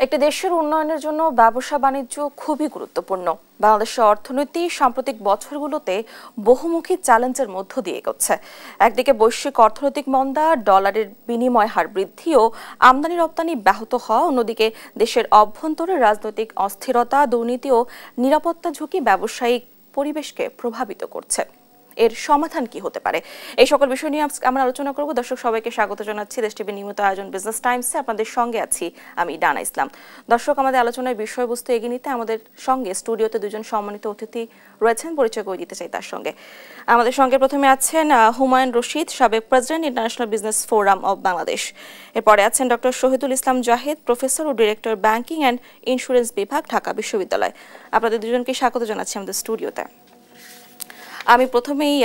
একটি দেশের উন্নয়নের জন্য ব্যবসা বাণিজ্য খুবই গুরুত্বপূর্ণ। বাংলাদেশের অর্থনীতি সাম্প্রতিক বছরগুলোতে বহুমুখী চ্যালেঞ্জের মধ্য দিয়ে এগোচ্ছে। একদিকে বৈশ্বিক অর্থনৈতিক মন্দা, ডলারের বিনিময় হার বৃদ্ধি ও আমদানি রপ্তানি ব্যাহত হওয়া, অন্যদিকে দেশের অভ্যন্তরে রাজনৈতিক অস্থিরতা, দুর্নীতি ও নিরাপত্তা ঝুঁকি ব্যবসায়িক পরিবেশকে প্রভাবিত করছে। এর সমাধান কি হতে পারে, এই সকল বিষয় নিয়ে আমরা আলোচনা করব। দর্শক সবাইকে স্বাগত জানাচ্ছি দেশ টিভি নিয়মিত আয়োজন বিজনেস টাইমসে। আপনাদের সঙ্গে আছি আমি ডানা ইসলাম। দর্শক, আমাদের আলোচনার বিষয়বস্তু এগিয়ে নিতে আমাদের সঙ্গে স্টুডিওতে দুজন সম্মানিত অতিথি রয়েছেন, পরিচয় করে দিতে চাই তার সঙ্গে। আমাদের সঙ্গে প্রথমে আছেন হুমায়ুন রশিদ, সাবেক president, international business forum of Bangladesh. এরপরে আছেন ডক্টর শহীদুল ইসলাম জাহিদ, প্রফেসর ও ডিরেক্টর, ব্যাংকিং অ্যান্ড ইন্স্যুরেন্স বিভাগ, ঢাকা বিশ্ববিদ্যালয়। আপনাদের দুজনকে স্বাগত জানাচ্ছি আমাদের স্টুডিওতে। আমি প্রথমেই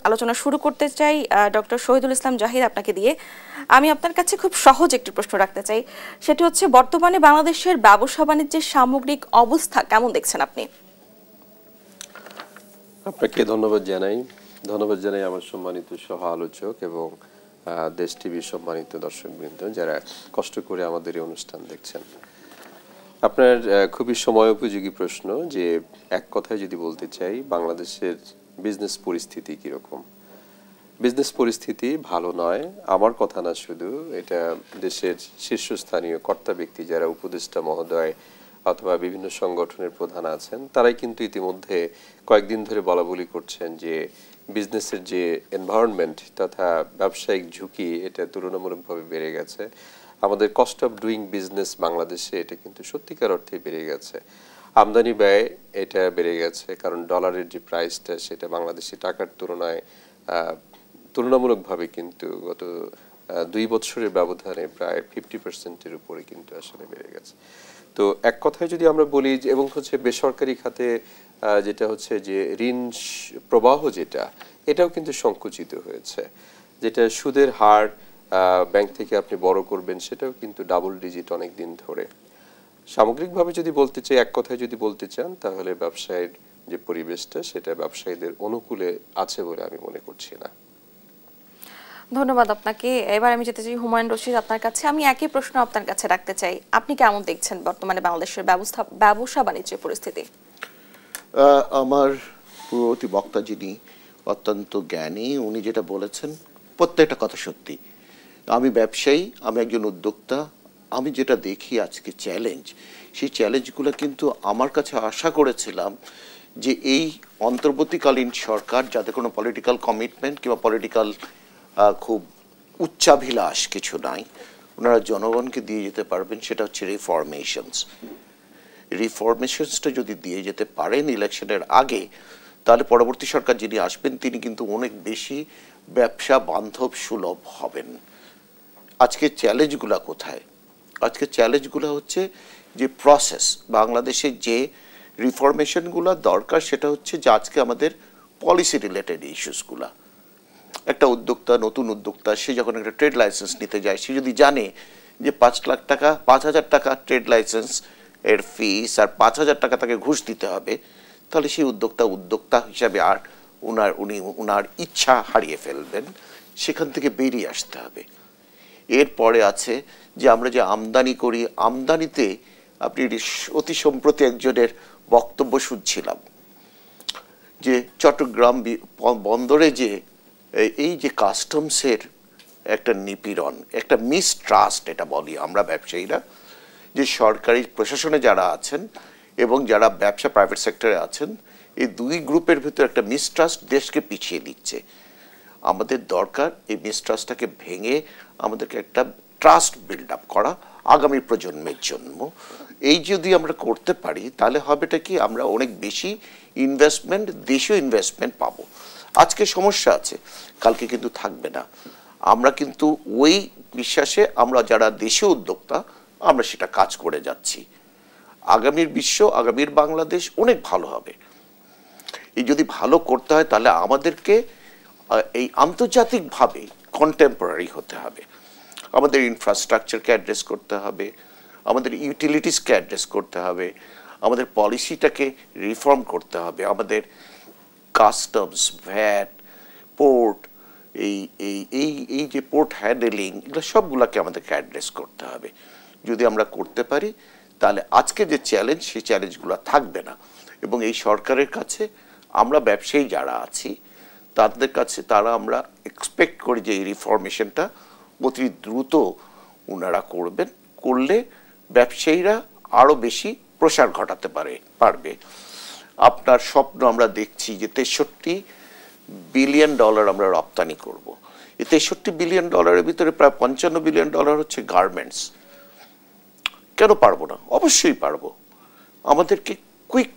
আলোচনা শুরু করতে চাই ডক্টর শহীদুল ইসলাম জাহিদ, আপনাকে দিয়ে। আমি আপনার কাছে খুব সহজ একটি প্রশ্ন রাখতে চাই, সেটি হচ্ছে বর্তমানে বাংলাদেশের ব্যবসা বাণিজ্যের সামগ্রিক অবস্থা কেমন দেখছেন আপনি? আপনাকে ধন্যবাদ জানাই আমার সম্মানিত সহ আলোচক এবং দেশ টিভির সম্মানিত দর্শকবৃন্দ যারা কষ্ট করে আমাদের এই অনুষ্ঠান দেখছেন। আপনার খুবই সময় উপযোগী প্রশ্ন যে এক কথায় যদি বলতে চাই বাংলাদেশের বিজনেস পরিস্থিতি কিরকম। বিজনেস পরিস্থিতি ভালো নয়, আমার কথা না, শুধু এটা দেশের শীর্ষস্থানীয় কর্তা ব্যক্তি যারা উপদেষ্টা মহোদয় অথবা বিভিন্ন সংগঠনের প্রধান আছেন তারাই কিন্তু ইতিমধ্যে কয়েকদিন ধরে বলাবলি করছেন যে বিজনেসের যে এনভায়রনমেন্ট তথা ব্যবসায়িক ঝুঁকি এটা তুলনামূলকভাবে বেড়ে গেছে। আমাদের কস্ট অফ ডুইং বিজনেস বাংলাদেশে এটা কিন্তু সত্যিকার অর্থে বেড়ে গেছে। আমদানি ব্যয় এটা বেড়ে গেছে, কারণ ডলারের যে প্রাইসটা সেটা বাংলাদেশি টাকার তুলনামূলকভাবে কিন্তু গত 2 বছরের ব্যবধানে প্রায় 50%-এর উপরে কিন্তু আসলে বেড়ে গেছে। তো এক কথায় যদি আমরা বলি যে, এবং হচ্ছে বেসরকারি খাতে যেটা হচ্ছে যে ঋণ প্রবাহ এটাও কিন্তু সংকুচিত হয়েছে। যেটা সুদের হার ব্যাংক থেকে আপনি বড় করবেন সেটাও কিন্তু ডাবল ডিজিট অনেক দিন ধরে। সামগ্রিকভাবে যদি বলতে চাই, এক কথায় যদি বলতে চান, তাহলে ব্যবসায়ের যে পরিবেশটা সেটা ব্যবসায়ীদের অনুকূলে আছে বলে আমি মনে করছি না। ধন্যবাদ আপনাকে। এবার আমি যেতে চাই হুমায়ুন রশিদ, আপনার কাছে। আমি একই প্রশ্ন আপনার কাছে রাখতে চাই, আপনি কেমন দেখছেন বর্তমানে বাংলাদেশের ব্যবসা বাণিজ্যের পরিস্থিতি? আমার পূর্ববর্তী বক্তা যিনি অত্যন্ত জ্ঞানী, উনি যেটা বলেছেন প্রত্যেকটা কথা সত্যি। আমি ব্যবসায়ী, আমি একজন উদ্যোক্তা। আমি যেটা দেখি আজকে চ্যালেঞ্জ, সেই চ্যালেঞ্জগুলো কিন্তু আমার কাছে আশা করেছিলাম যে এই অন্তর্বর্তীকালীন সরকার, যাতে কোনো পলিটিক্যাল কমিটমেন্ট কিংবা পলিটিক্যাল খুব উচ্চাভিলাষ কিছু নাই, ওনারা জনগণকে দিয়ে যেতে পারবেন। সেটা হচ্ছে রিফরমেশনসটা যদি দিয়ে যেতে পারেন ইলেকশনের আগে, তাহলে পরবর্তী সরকার যিনি আসবেন তিনি কিন্তু অনেক বেশি ব্যবসা বান্ধব সুলভ হবেন। আজকে চ্যালেঞ্জগুলো কোথায়? আজকে চ্যালেঞ্জগুলো হচ্ছে যে প্রসেস, বাংলাদেশে যে রিফরমেশনগুলো দরকার সেটা হচ্ছে যে আজকে আমাদের পলিসি রিলেটেড ইস্যুসগুলা। একটা উদ্যোক্তা, নতুন উদ্যোক্তা, সে যখন একটা ট্রেড লাইসেন্স নিতে যায়, সে যদি জানে যে 5,00,000 টাকা ট্রেড লাইসেন্স এর ফিস আর 5,000 টাকা তাকে ঘুষ দিতে হবে, তাহলে সেই উদ্যোক্তা হিসাবে আর উনার ইচ্ছা হারিয়ে ফেলবেন, সেখান থেকে বেরিয়ে আসতে হবে। এরপরে আছে যে আমরা যে আমদানি করি, আমদানিতে আপনি অতি সম্প্রতি একজনের বক্তব্য শুনছিলাম যে চট্টগ্রাম বন্দরে যে এই যে কাস্টমসের একটা নিপীড়ন, একটা মিসট্রাস্ট, এটা বলি আমরা ব্যবসায়ীরা, যে সরকারি প্রশাসনে যারা আছেন এবং যারা ব্যবসা প্রাইভেট সেক্টরে আছেন, এই দুই গ্রুপের ভিতরে একটা মিসট্রাস্ট দেশকে পিছিয়ে দিচ্ছে। আমাদের দরকার এই মিসট্রাস্টটাকে ভেঙে আমাদেরকে একটা ট্রাস্ট বিল্ড আপ করা আগামী প্রজন্মের জন্য। এই যদি আমরা করতে পারি তাহলে হবেটা কি, আমরা অনেক বেশি ইনভেস্টমেন্ট, দেশীয় ইনভেস্টমেন্ট পাবো। আজকে সমস্যা আছে, কালকে কিন্তু থাকবে না। আমরা কিন্তু ওই বিশ্বাসে আমরা যারা দেশীয় উদ্যোক্তা আমরা সেটা কাজ করে যাচ্ছি। আগামীর বিশ্ব, আগামীর বাংলাদেশ অনেক ভালো হবে। এই যদি ভালো করতে হয় তাহলে আমাদেরকে এই আন্তর্জাতিকভাবে কন্টেম্পোরারি হতে হবে। আমাদের ইনফ্রাস্ট্রাকচারকে অ্যাড্রেস করতে হবে, আমাদের ইউটিলিটিসকে অ্যাড্রেস করতে হবে, আমাদের পলিসিটাকে রিফর্ম করতে হবে, আমাদের কাস্টমস, ভ্যাট, পোর্ট, এই এই এই এই যে পোর্ট হ্যান্ডেলিং, এগুলো সবগুলোকে আমাদেরকে অ্যাড্রেস করতে হবে। যদি আমরা করতে পারি তাহলে আজকে যে চ্যালেঞ্জ সেই চ্যালেঞ্জগুলো থাকবে না। এবং এই সরকারের কাছে আমরা ব্যবসায়ী যারা আছি তাদের কাছে আমরা এক্সপেক্ট করি যে এই রিফরমেশনটা অতি দ্রুত ওনারা করলে ব্যবসায়ীরা আরও বেশি প্রসার ঘটাতে পারবে। আপনার স্বপ্ন আমরা দেখছি যে $63 বিলিয়ন আমরা রপ্তানি করব। এই $63 বিলিয়ন ভিতরে প্রায় $55 বিলিয়ন হচ্ছে গার্মেন্টস। কেন পারবো না? অবশ্যই পারবো। আমাদেরকে কুইক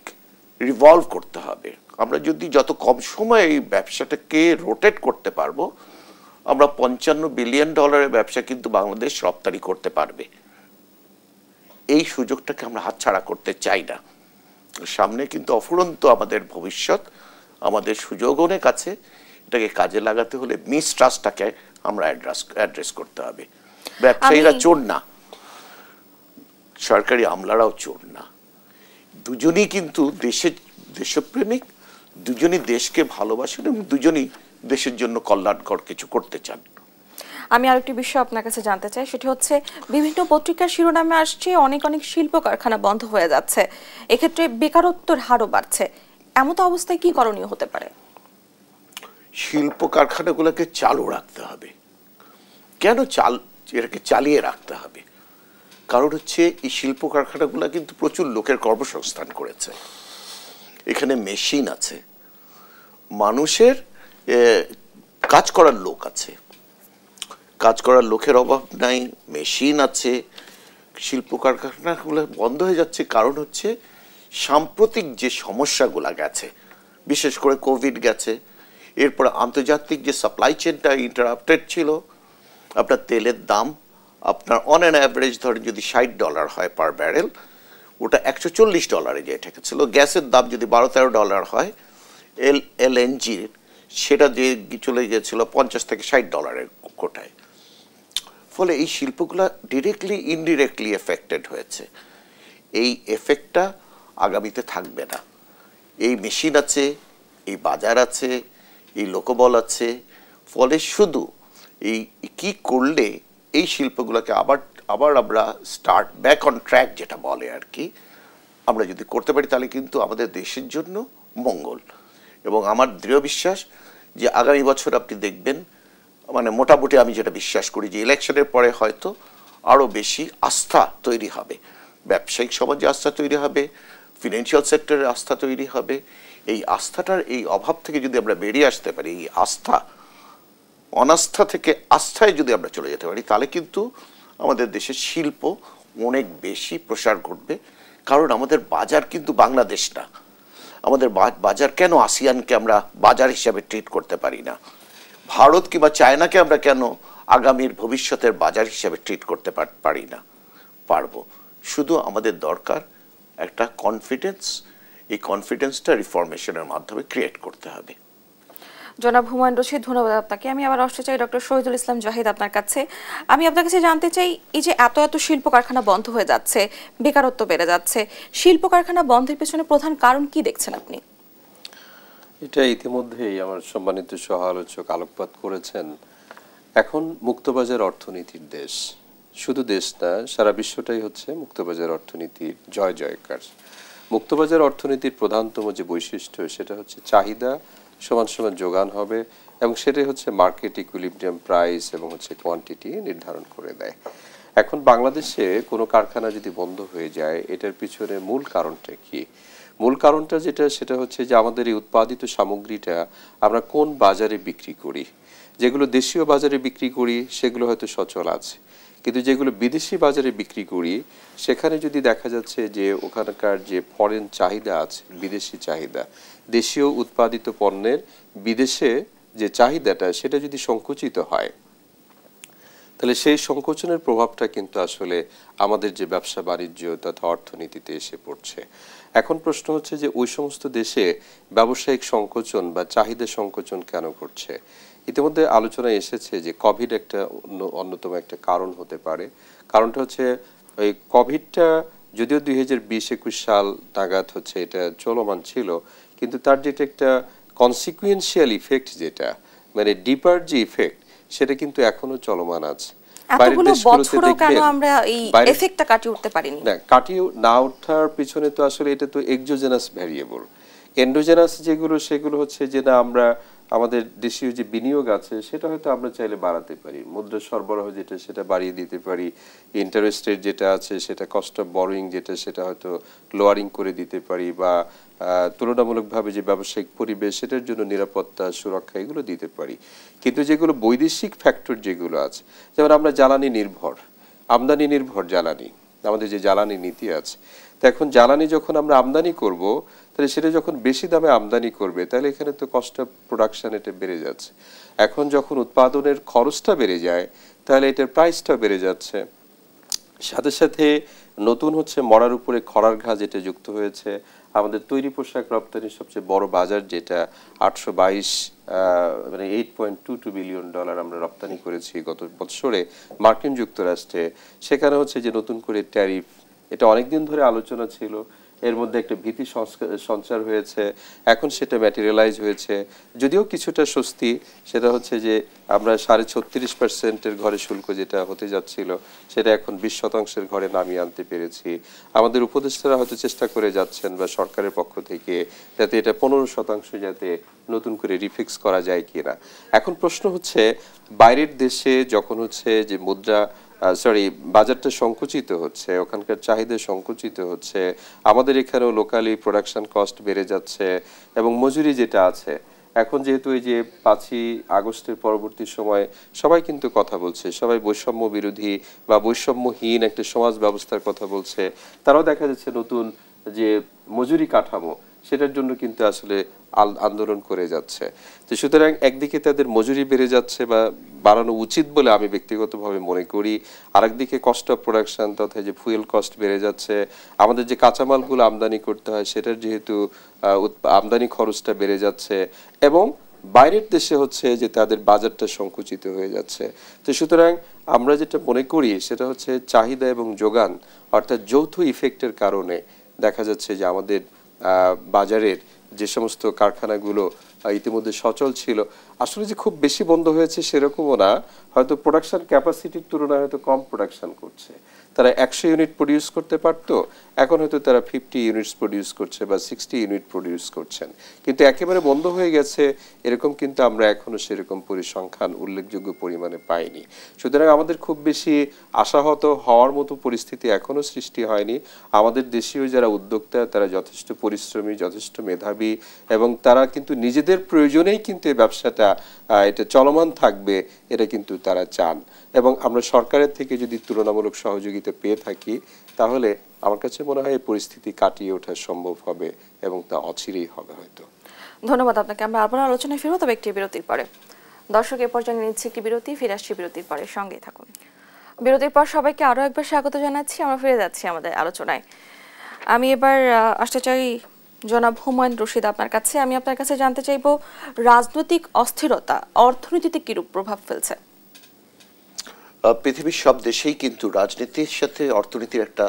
রিভলভ করতে হবে। আমরা যদি যত কম সময়ে এই ব্যবসাটাকে রোটেট করতে পারবো, আমরা $55 বিলিয়ন ব্যবসা কিন্তু বাংলাদেশ রপ্তানি করতে পারবে। এই সুযোগটাকে আমরা হাতছাড়া করতে চাই না। সামনে কিন্তু অফুরন্ত আমাদের ভবিষ্যৎ, আমাদের সুযোগ অনেক আছে। এটাকে কাজে লাগাতে হলে মিসট্রাস্টটাকে আমরা অ্যাড্রেস করতে হবে। ব্যবসায়ীরা চোর না, সরকারি আমলারাও চোর না। দুজনই কিন্তু দেশপ্রেমিক, দুজনই দেশকে ভালোবাসেন এবং দুজনই দেশের জন্য কল্যাণকর কিছু করতে চান। আমি আরেকটি বিষয় আপনার কাছে জানতে চাই, সেটি হচ্ছে বিভিন্ন পত্রিকার শিরোনামে আসছে অনেক শিল্প কারখানা বন্ধ হয়ে যাচ্ছে, এক্ষেত্রে বেকারত্বের হারও বাড়ছে। এমত অবস্থায় কি করণীয় হতে পারে? শিল্প কারখানাগুলোকে চালু রাখতে হবে। কেন এটাকে চালিয়ে রাখতে হবে? কারণ হচ্ছে এই শিল্প কারখানাগুলো কিন্তু প্রচুর লোকের কর্মসংস্থান করেছে। এখানে মেশিন আছে, মানুষের কাজ করার লোক আছে, কাজ করার লোকের অভাব নাই, মেশিন আছে। শিল্প কারখানাগুলো বন্ধ হয়ে যাচ্ছে কারণ হচ্ছে সাম্প্রতিক যে সমস্যাগুলো গেছে, বিশেষ করে কোভিড গেছে, এরপর আন্তর্জাতিক যে সাপ্লাই চেনটা ইন্টারাপ্টেড ছিল। আপনার তেলের দাম আপনার অন অ্যান অ্যাভারেজ ধরেন যদি $60 হয় পার ব্যারেল, ওটা $140 যে ঠেকেছিল। গ্যাসের দাম যদি $12-13 হয়, এলএনজির সেটা যে চলে গিয়েছিল $50 থেকে $60 কোটায়। ফলে এই শিল্পগুলো ডিরেক্টলি ইনডিরেক্টলি এফেক্টেড হয়েছে। এই এফেক্টটা আগামীতে থাকবে না। এই মেশিন আছে, এই বাজার আছে, এই লোকবল আছে। ফলে শুধু এই কি করলে এই শিল্পগুলোকে আবার আমরা স্টার্ট ব্যাক অন ট্র্যাক যেটা বলে আর কি, আমরা যদি করতে পারি তাহলে কিন্তু আমাদের দেশের জন্য মঙ্গল। এবং আমার দৃঢ় বিশ্বাস যে আগামী বছর আপনি দেখবেন, মানে মোটামুটি আমি যেটা বিশ্বাস করি যে ইলেকশনের পরে হয়তো আরও বেশি আস্থা তৈরি হবে, ব্যবসায়িক সমাজে আস্থা তৈরি হবে, ফিনান্সিয়াল সেক্টরে আস্থা তৈরি হবে। এই আস্থাটার এই অভাব থেকে যদি আমরা বেরিয়ে আসতে পারি, এই অনাস্থা থেকে আস্থায় যদি আমরা চলে যেতে পারি, তাহলে কিন্তু আমাদের দেশের শিল্প অনেক বেশি প্রসার ঘটবে। কারণ আমাদের বাজার কিন্তু বাংলাদেশ না। আমাদের বাজার কেন আসিয়ানকে আমরা বাজার হিসাবে ট্রিট করতে পারি না? ভারত কিংবা চায়নাকে আমরা কেন আগামীর ভবিষ্যতের বাজার হিসাবে ট্রিট করতে পারি না? পারবো। শুধু আমাদের দরকার একটা কনফিডেন্স। এই কনফিডেন্সটা রিফরমেশনের মাধ্যমে ক্রিয়েট করতে হবে। জনাব হুমায়ুন রশিদ, ধন্যবাদ আপনাকে। আমি আবার আসতে চাই ডক্টর শহীদুল ইসলাম জাহিদ আপনার কাছে। আমি আপনার কাছে জানতে চাই, এই যে এত শিল্প কারখানা বন্ধ হয়ে যাচ্ছে, বেকারত্ব বেড়ে যাচ্ছে, শিল্প কারখানা বন্ধের পেছনে প্রধান কারণ কি দেখছেন আপনি? এটা ইতিমধ্যেই আমার সম্মানিত সহ আলোচক আলোকপাত করেছেন। এখন মুক্তবাজার অর্থনীতির দেশ, শুধু দেশ না, সারা বিশ্বটাই হচ্ছে মুক্তবাজার অর্থনীতির জয় জয়কার। মুক্তবাজার অর্থনীতির প্রধানতম যে বৈশিষ্ট্য সেটা হচ্ছে চাহিদা সমান সমান যোগান হবে, এবং সেটাই হচ্ছে মার্কেট ইকুইলিব্রিয়াম প্রাইস এবং হচ্ছে কোয়ান্টিটি নির্ধারণ করে দেয়। এখন বাংলাদেশে কোনো কারখানা যদি বন্ধ হয়ে যায়, এটার পিছনে মূল কারণটা কি? মূল কারণটা সেটা হচ্ছে যে আমাদের এই উৎপাদিত সামগ্রীটা আমরা কোন বাজারে বিক্রি করি। যেগুলো দেশীয় বাজারে বিক্রি করি সেগুলো হয়তো সচল আছে, কিন্তু যেগুলো বিদেশি বাজারে বিক্রি করি সেখানে যদি দেখা যাচ্ছে যে ওখানকার যে ফরেন চাহিদা আছে, বিদেশি চাহিদা, দেশীয় উৎপাদিত পণ্যের বিদেশে যে চাহিদাটা সেটা যদি সংকুচিত হয়, তাহলে সেই সংকোচনের প্রভাবটা কিন্তু আসলে আমাদের যে ব্যবসা বাণিজ্য তথা অর্থনীতিতে এসে পড়ছে। এখন প্রশ্ন হচ্ছে যে ওই সমস্ত দেশে ব্যবসায়িক সংকোচন বা চাহিদা সংকোচন কেন ঘটছে? ইতিমধ্যে আলোচনায় এসেছে যে কোভিড একটা অন্যতম একটা কারণ হতে পারে। কারণটা হচ্ছে ওই কোভিডটা যদিও 2020-21 সাল নাগাদ হচ্ছে এটা চলমান ছিল, কিন্তু তার যেটা একটা কনসিকুয়েন্সিয়াল ইফেক্ট, যেটা মানে ডিপার যে ইফেক্ট, সেটা কিন্তু এখনো চলমান আছে। এতগুলো বছরও কেন আমরা এই এফেক্টটা কাটিয়ে উঠতে পারিনি? না, কাটিয়ে না ওঠার পিছনে তো আসলে এটা তো এক্সোজেনাস ভ্যারিয়েবল। এন্ডোজেনাস যেগুলো সেগুলো হচ্ছে যে না আমরা আমাদের দেশীয় যে বিনিয়োগ আছে সেটা হয়তো আমরা চাইলে বাড়াতে পারি, মুদ্রা সরবরাহ যেটা সেটা বাড়িয়ে দিতে পারি, ইন্টারেস্ট রেট যেটা আছে সেটা, কস্ট অফ বরোয়িং যেটা সেটা হয়তো লোয়ারিং করে দিতে পারি, বা তুলনামূলকভাবে যে ব্যবসায়িক পরিবেশ সেটার জন্য নিরাপত্তা সুরক্ষা এগুলো দিতে পারি। কিন্তু যেগুলো বৈদেশিক ফ্যাক্টর যেগুলো আছে, যেমন আমরা জ্বালানি নির্ভর, আমদানি নির্ভর জ্বালানি, আমাদের যে জ্বালানি নীতি আছে, তো এখন জ্বালানি যখন আমরা আমদানি করব তাহলে সেটা যখন বেশি দামে আমদানি করবে তাহলে এখানে তো কস্ট অফ প্রোডাকশন এটা বেড়ে যাচ্ছে। এখন যখন উৎপাদনের খরচটা বেড়ে যায় তাহলে এটার প্রাইসটা বেড়ে যাচ্ছে। সাথে সাথে নতুন হচ্ছে মরার উপরে খড়ার ঘা যেটা যুক্ত হয়েছে, আমাদের তৈরি পোশাক রপ্তানির সবচেয়ে বড় বাজার যেটা 822 মানে $8.22 বিলিয়ন আমরা রপ্তানি করেছি গত বছরে মার্কিন যুক্তরাষ্ট্রে। সেখানে হচ্ছে যে নতুন করে ট্যারিফ, এটা অনেকদিন ধরে আলোচনা ছিল, এর মধ্যে একটা ভীতি সঞ্চার হয়েছে, এখন সেটা ম্যাটেরিয়ালাইজ হয়েছে। যদিও কিছুটা স্বস্তি, সেটা হচ্ছে যে আমরা 36.5% ঘরে শুল্ক যেটা হতে যাচ্ছিল সেটা এখন 20% ঘরে নামিয়ে আনতে পেরেছি। আমাদের উপদেষ্টারা হয়তো চেষ্টা করে যাচ্ছেন বা সরকারের পক্ষ থেকে যাতে এটা 15% যাতে নতুন করে রিফিক্স করা যায় কিনা। এখন প্রশ্ন হচ্ছে বাইরের দেশে যখন হচ্ছে যে বাজারটা সংকুচিত হচ্ছে, ওখানকার চাহিদা সংকুচিত হচ্ছে, আমাদের এখানেও লোকালি প্রোডাকশন কস্ট বেড়ে যাচ্ছে এবং মজুরি যেটা আছে, এখন যেহেতু এই যে 5ই আগস্টের পরবর্তী সময় সবাই কিন্তু কথা বলছে, সবাই বৈষম্য বিরোধী বা বৈষম্যহীন একটা সমাজ ব্যবস্থার কথা বলছে, তারাও দেখা যাচ্ছে নতুন যে মজুরি কাঠামো সেটার জন্য কিন্তু আসলে আন্দোলন করে যাচ্ছে। তো সুতরাং একদিকে তাদের মজুরি বেড়ে যাচ্ছে বা বাড়ানো উচিত বলে আমি ব্যক্তিগতভাবে মনে করি, আরেকদিকে কস্ট অফ প্রোডাকশন তথা যে ফুয়েল কস্ট বেড়ে যাচ্ছে, আমাদের যে কাঁচামালগুলো আমদানি করতে হয় সেটার যেহেতু আমদানি খরচটা বেড়ে যাচ্ছে, এবং বাইরের দেশে হচ্ছে যে তাদের বাজারটা সংকুচিত হয়ে যাচ্ছে। তো সুতরাং আমরা যেটা মনে করি সেটা হচ্ছে চাহিদা এবং যোগান অর্থাৎ যৌথ ইফেক্টের কারণে দেখা যাচ্ছে যে আমাদের বাজারের যে সমস্ত কারখানাগুলো ইতিমধ্যে সচল ছিল আসলে যে খুব বেশি বন্ধ হয়েছে সেরকমও না, হয়তো প্রোডাকশন ক্যাপাসিটির তুলনায় হয়তো কম প্রোডাকশন করছে। তারা 100 ইউনিট প্রডিউস করতে পারতো, এখন হয়তো তারা 50 ইউনিটস প্রডিউস করছে বা 60 ইউনিট প্রডিউস করছেন। কিন্তু একেবারে বন্ধ হয়ে গেছে এরকম কিন্তু আমরা এখনো সেরকম পরিসংখ্যান উল্লেখযোগ্য পরিমাণে পাইনি। সুতরাং আমাদের খুব বেশি আশাহত হওয়ার মতো পরিস্থিতি এখনো সৃষ্টি হয়নি। আমাদের দেশীয় যারা উদ্যোক্তা তারা যথেষ্ট পরিশ্রমী, যথেষ্ট মেধাবী, এবং তারা কিন্তু নিজেদের প্রয়োজনেই কিন্তু এই ব্যবসাটা এটা চলমান থাকবে এটা কিন্তু তারা চান। এবং আমরা সরকারের থেকে যদি তুলনামূলক সহযোগিতা পেয়ে থাকি তাহলে আমার কাছে মনে হয় এই পরিস্থিতি কাটিয়ে ওঠা সম্ভব হবে এবং তা অচিরেই হবে হয়তো। ধন্যবাদ আপনাকে। আমরা আবার আলোচনায় ফিরবো, তবে একটি বিরতির পরে। দর্শক, এ পর্যায়ে নিচ্ছি একটি বিরতি, ফিরে আসছি বিরতির পরে, সঙ্গেই থাকুন। বিরতির পর সবাইকে আরো একবার স্বাগত জানাচ্ছি। আমরা ফিরে যাচ্ছি আমাদের আলোচনায়। আমি এবার আসতে চাই জনাব হুমায়ুন রশিদ আপনার কাছে। আমি আপনার কাছে জানতে চাইব রাজনৈতিক অস্থিরতা অর্থনীতিতে কিরূপ প্রভাব ফেলছে? পৃথিবীর সব দেশেই কিন্তু রাজনীতির সাথে অর্থনীতির একটা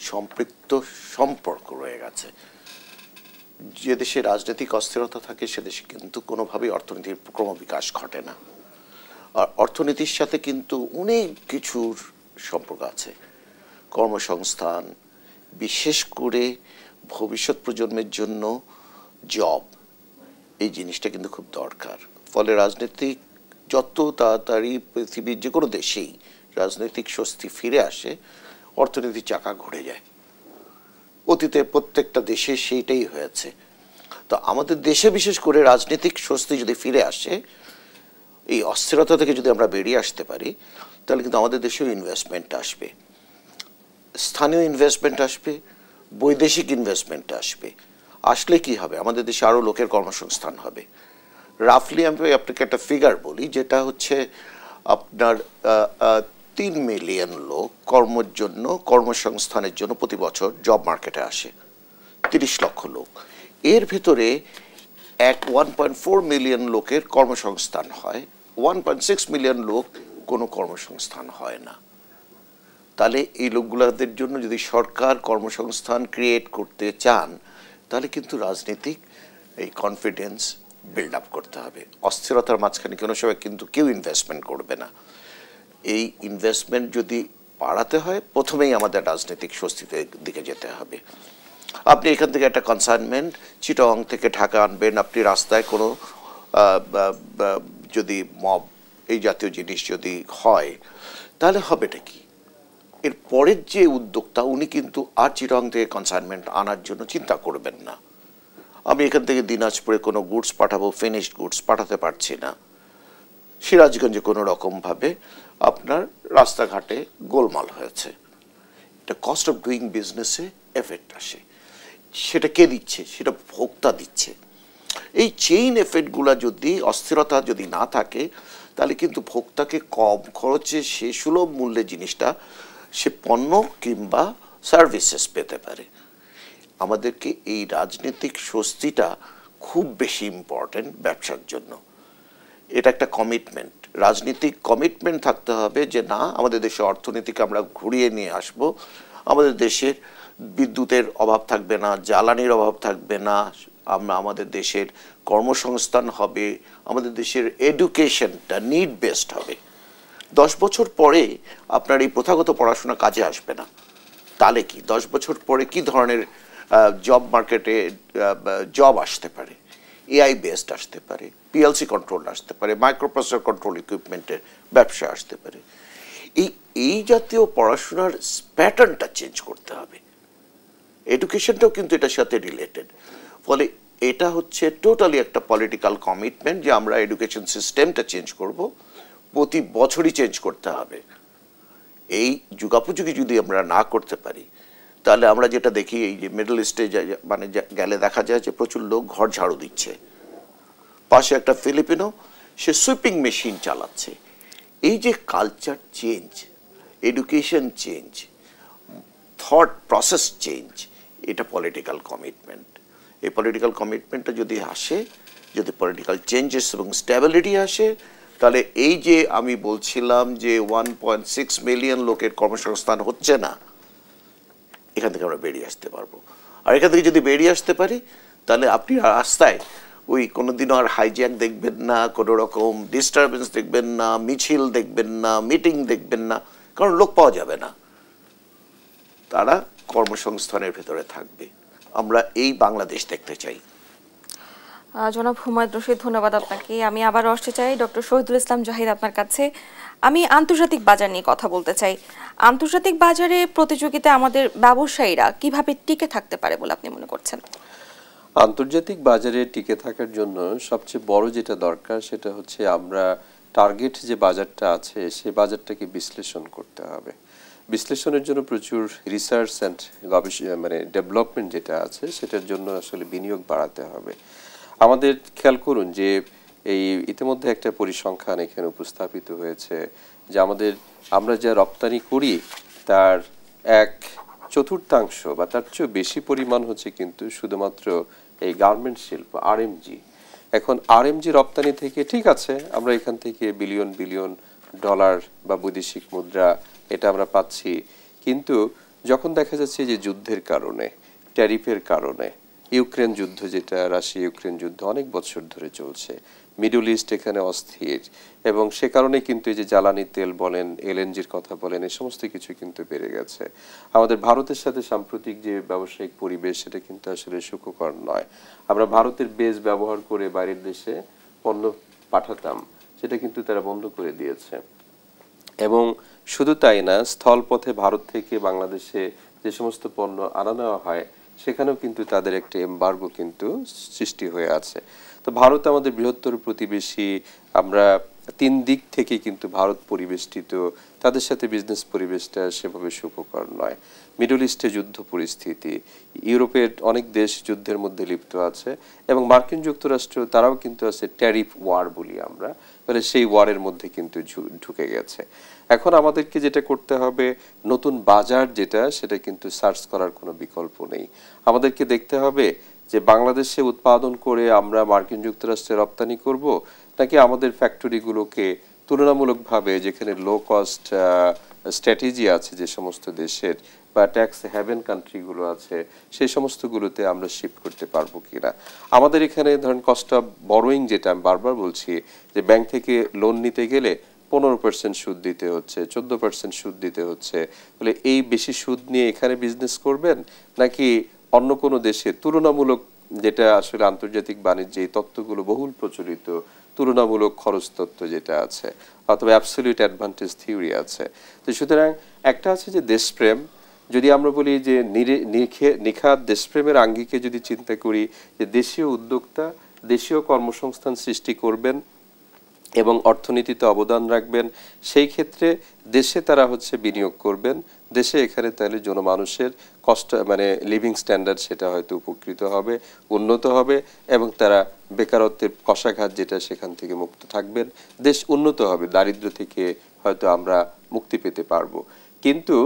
সম্পৃক্ত সম্পর্ক রয়ে গেছে। যে দেশে রাজনৈতিক অস্থিরতা থাকে সে দেশে কিন্তু কোনোভাবেই অর্থনীতির ক্রমবিকাশ ঘটে না। আর অর্থনীতির সাথে কিন্তু অনেক কিছুর সম্পর্ক আছে। কর্মসংস্থান, বিশেষ করে ভবিষ্যৎ প্রজন্মের জন্য জব, এই জিনিসটা কিন্তু খুব দরকার। ফলে রাজনৈতিক যত তাড়াতাড়ি পৃথিবীর যে কোনো দেশেই রাজনৈতিক স্বস্তি ফিরে আসে, অর্থনীতির চাকা ঘুরে যায়। অতীতে প্রত্যেকটা দেশে সেইটাই হয়েছে। তো আমাদের দেশে বিশেষ করে রাজনৈতিক স্বস্তি যদি ফিরে আসে, এই অস্থিরতা থেকে যদি আমরা বেরিয়ে আসতে পারি, তাহলে কিন্তু আমাদের দেশেও ইনভেস্টমেন্ট আসবে, স্থানীয় ইনভেস্টমেন্ট আসবে, বৈদেশিক ইনভেস্টমেন্ট আসবে। আসলে কি হবে, আমাদের দেশে আরও লোকের কর্মসংস্থান হবে। রাফলি আমি আপনাকে একটা ফিগার বলি, যেটা হচ্ছে আপনার 3 মিলিয়ন লোক কর্মসংস্থানের জন্য প্রতি বছর জব মার্কেটে আসে, 30 লক্ষ লোক। এর ভেতরে 1.4 মিলিয়ন লোকের কর্মসংস্থান হয়, 1.6 মিলিয়ন লোক কোনো কর্মসংস্থান হয় না। তাহলে এই লোকগুলোদের জন্য যদি সরকার কর্মসংস্থান ক্রিয়েট করতে চান, তাহলে কিন্তু রাজনীতিক এই কনফিডেন্স বিল্ড আপ করতে হবে। অস্থিরতার মাঝখানে কোনো সময় কিন্তু কেউ ইনভেস্টমেন্ট করবে না। এই ইনভেস্টমেন্ট যদি বাড়াতে হয় প্রথমেই আমাদের রাজনৈতিক স্বস্তিতে দিকে যেতে হবে। আপনি এখান থেকে একটা কনসাইনমেন্ট চিটাগং থেকে ঢাকা আনবেন, আপনি রাস্তায় কোনো যদি মব এই জাতীয় জিনিস যদি হয় তাহলে হবেটা কি? এর পরের যে উদ্যোক্তা উনি কিন্তু আর চিটাগং থেকে কনসাইনমেন্ট আনার জন্য চিন্তা করবেন না। আমি এখান থেকে দিনাজপুরে কোনো গুডস পাঠাবো, ফিনিশড গুডস পাঠাতে পারছি না, সিরাজগঞ্জে কোনো রকমভাবে আপনার রাস্তাঘাটে গোলমাল হয়েছে, এটা কস্ট অফ ডুইং বিজনেসে এফেক্ট আসে। সেটা কে দিচ্ছে? সেটা ভোক্তা দিচ্ছে। এই চেইন এফেক্টগুলো যদি অস্থিরতা যদি না থাকে তাহলে কিন্তু ভোক্তাকে কম খরচে সে সুলভ মূল্যে জিনিসটা সে পণ্য কিংবা সার্ভিসেস পেতে পারে। আমাদেরকে এই রাজনৈতিক স্বস্তিটা খুব বেশি ইম্পর্টেন্ট ব্যবসার জন্য। এটা একটা কমিটমেন্ট, রাজনৈতিক কমিটমেন্ট থাকতে হবে যে না, আমাদের দেশের অর্থনীতিকে আমরা ঘুরিয়ে নিয়ে আসব, আমাদের দেশের বিদ্যুতের অভাব থাকবে না, জ্বালানির অভাব থাকবে না, আমাদের দেশের কর্মসংস্থান হবে, আমাদের দেশের এডুকেশনটা নিড বেসড হবে। 10 বছর পরে আপনার এই প্রথাগত পড়াশোনা কাজে আসবে না, তাহলে কি 10 বছর পরে কি ধরনের জব মার্কেটে জব আসতে পারে? এআই বেসড আসতে পারে, পিএলসি কন্ট্রোল আসতে পারে, মাইক্রোপ্রসেসর কন্ট্রোল ইকুইপমেন্টের ব্যবসা আসতে পারে। এই জাতীয় পড়াশোনার প্যাটার্নটা চেঞ্জ করতে হবে। এডুকেশনটাও কিন্তু এটার সাথে রিলেটেড। ফলে এটা হচ্ছে টোটালি একটা পলিটিক্যাল কমিটমেন্ট যে আমরা এডুকেশন সিস্টেমটা চেঞ্জ করব, প্রতি বছরই চেঞ্জ করতে হবে। এই যুগাপযোগী যদি আমরা না করতে পারি তাহলে আমরা যেটা দেখি, এই যে মিডল ইস্টে মানে গেলে দেখা যায় যে প্রচুর লোক ঘর ঝাড়ু দিচ্ছে, পাশে একটা ফিলিপিনো সে সুইপিং মেশিন চালাচ্ছে। এই যে culture change, education change, thought process change, এটা পলিটিক্যাল কমিটমেন্ট। এই পলিটিক্যাল কমিটমেন্টটা যদি আসে, যদি পলিটিক্যাল চেঞ্জেস এবং স্ট্যাবিলিটি আসে, তাহলে এই যে আমি বলছিলাম যে 1.6 মিলিয়ন লোকের কর্মসংস্থান হচ্ছে না, এখান থেকে আমরা বেরিয়ে আসতে পারবো। আর এখান থেকে যদি বেরিয়ে আসতে পারি তাহলে আপনি রাস্তায় ওই কোনোদিনও আর হাইজ্যাক দেখবেন না, কোনো রকম ডিস্টারবেন্স দেখবেন না, মিছিল দেখবেন না, মিটিং দেখবেন না, কারণ লোক পাওয়া যাবে না, তারা কর্মসংস্থানের ভেতরে থাকবে। আমরা এই বাংলাদেশ দেখতে চাই। জনাব হুমায়ুন রশীদ, ধন্যবাদ আপনাকে। আমি আবার আসতে চাই ডক্টর শহীদুল ইসলাম জাহিদ আপনার কাছে। আমি আন্তর্জাতিক বাজার নিয়ে কথা বলতে চাই। আন্তর্জাতিক বাজারে প্রতিযোগিতায় আমাদের ব্যবসায়ীরা কিভাবে টিকে থাকতে পারে বলে আপনি মনে করছেন? আন্তর্জাতিক বাজারে টিকে থাকার জন্য সবচেয়ে বড় যেটা দরকার সেটা হচ্ছে আমরা টার্গেট যে বাজারটা আছে সেই বাজারটাকে বিশ্লেষণ করতে হবে। বিশ্লেষণের জন্য প্রচুর রিসার্চ অ্যান্ড গবেষণা মানে ডেভেলপমেন্ট যেটা আছে সেটার জন্য আসলে বিনিয়োগ বাড়াতে হবে। আমাদের খেয়াল করুন যে এই ইতিমধ্যে একটা পরিসংখ্যান এখানে উপস্থাপিত হয়েছে যে আমরা যা রপ্তানি করি তার 1/4 বা তার চেয়ে বেশি পরিমাণ হচ্ছে কিন্তু শুধুমাত্র এই গার্মেন্ট শিল্প, আরএমজি। এখন আরএমজি রপ্তানি থেকে ঠিক আছে আমরা এখান থেকে বিলিয়ন বিলিয়ন ডলার বা বৈদেশিক মুদ্রা এটা আমরা পাচ্ছি, কিন্তু যখন দেখা যাচ্ছে যে যুদ্ধের কারণে, ট্যারিফের কারণে, ইউক্রেন যুদ্ধ যেটা রাশিয়া ইউক্রেন যুদ্ধ অনেক বছর ধরে চলছে, মিডল ইস্ট এখানে অস্থির, এবং সে কারণে কিন্তু এই যে জ্বালানি তেল বলেন, এলএনজির কথা বলেন, এই সমস্ত কিছু কিন্তু বেড়ে গেছে। আমাদের ভারতের সাথে সাম্প্রতিক যে ব্যবসায়িক পরিবেশ সেটা কিন্তু আসলে সুখকর নয়। আমরা ভারতের বেস ব্যবহার করে বাইরের দেশে পণ্য পাঠাতাম, সেটা কিন্তু তারা বন্ধ করে দিয়েছে। এবং শুধু তাই না, স্থলপথে ভারত থেকে বাংলাদেশে যে সমস্ত পণ্য আনা নেওয়া হয় সেখানেও কিন্তু তাদের একটা এমবার্গো কিন্তু সৃষ্টি হয়ে আছে। তো ভারত আমাদের বৃহত্তর প্রতিবেশী, আমরা 3 দিক থেকে কিন্তু ভারত পরিবেষ্টিত, তাদের সাথে বিজনেস পরিবেশটা সেভাবে সুখকর নয়। মিডল ইস্টে যুদ্ধ পরিস্থিতি, ইউরোপের অনেক দেশ যুদ্ধের মধ্যে লিপ্ত আছে, এবং মার্কিন যুক্তরাষ্ট্র তারাও কিন্তু আছে ট্যারিফ ওয়ার বলি আমরা, মানে সেই ওয়ারের মধ্যে কিন্তু ঢুকে গেছে। এখন আমাদেরকে যেটা করতে হবে, নতুন বাজার যেটা সেটা কিন্তু সার্চ করার কোনো বিকল্প নেই। আমাদেরকে দেখতে হবে যে বাংলাদেশে উৎপাদন করে আমরা মার্কিন যুক্তরাষ্ট্রে রপ্তানি করব, নাকি আমাদের ফ্যাক্টরিগুলোকে তুলনামূলকভাবে যেখানে লো কস্ট স্ট্র্যাটেজি আছে যে সমস্ত দেশের বা ট্যাক্স হ্যাভেন কান্ট্রিগুলো আছে সেই সমস্তগুলোতে আমরা শিফট করতে পারবো কিনা। আমাদের এখানে ধরেন কস্ট অফ বরোয়িং যেটা আমি বারবার বলছি যে ব্যাংক থেকে লোন নিতে গেলে 15% সুদ দিতে হচ্ছে, 14% সুদ দিতে হচ্ছে, বলে এই বেশি সুদ নিয়ে এখানে বিজনেস করবেন নাকি অন্য কোনো দেশে তুলনামূলক, যেটা আসলে আন্তর্জাতিক বাণিজ্যে এই তত্ত্বগুলো বহুল প্রচলিত, তুলনামূলক খরচ তত্ত্ব যেটা আছে, অথবা অ্যাবসলিউট অ্যাডভান্টেজ থিওরি আছে। তো সুতরাং একটা আছে যে দেশপ্রেম, যদি আমরা বলি যে নিখাত দেশপ্রেমের আঙ্গিকে যদি চিন্তা করি যে দেশীয় উদ্যোক্তা দেশীয় কর্মসংস্থান সৃষ্টি করবেন এবং অর্থনীতিতে অবদান রাখবেন, সেই ক্ষেত্রে দেশে তারা হচ্ছে বিনিয়োগ করবেন, দেশে এখানে তাহলে জনমানুষের কষ্ট মানে লিভিং স্ট্যান্ডার্ড সেটা হয়তো উপকৃত হবে, উন্নত হবে, এবং তারা বেকারত্বের কষাঘাত যেটা সেখান থেকে মুক্ত থাকবেন, দেশ উন্নত হবে, দারিদ্র্য থেকে হয়তো আমরা মুক্তি পেতে পারবো। কিন্তু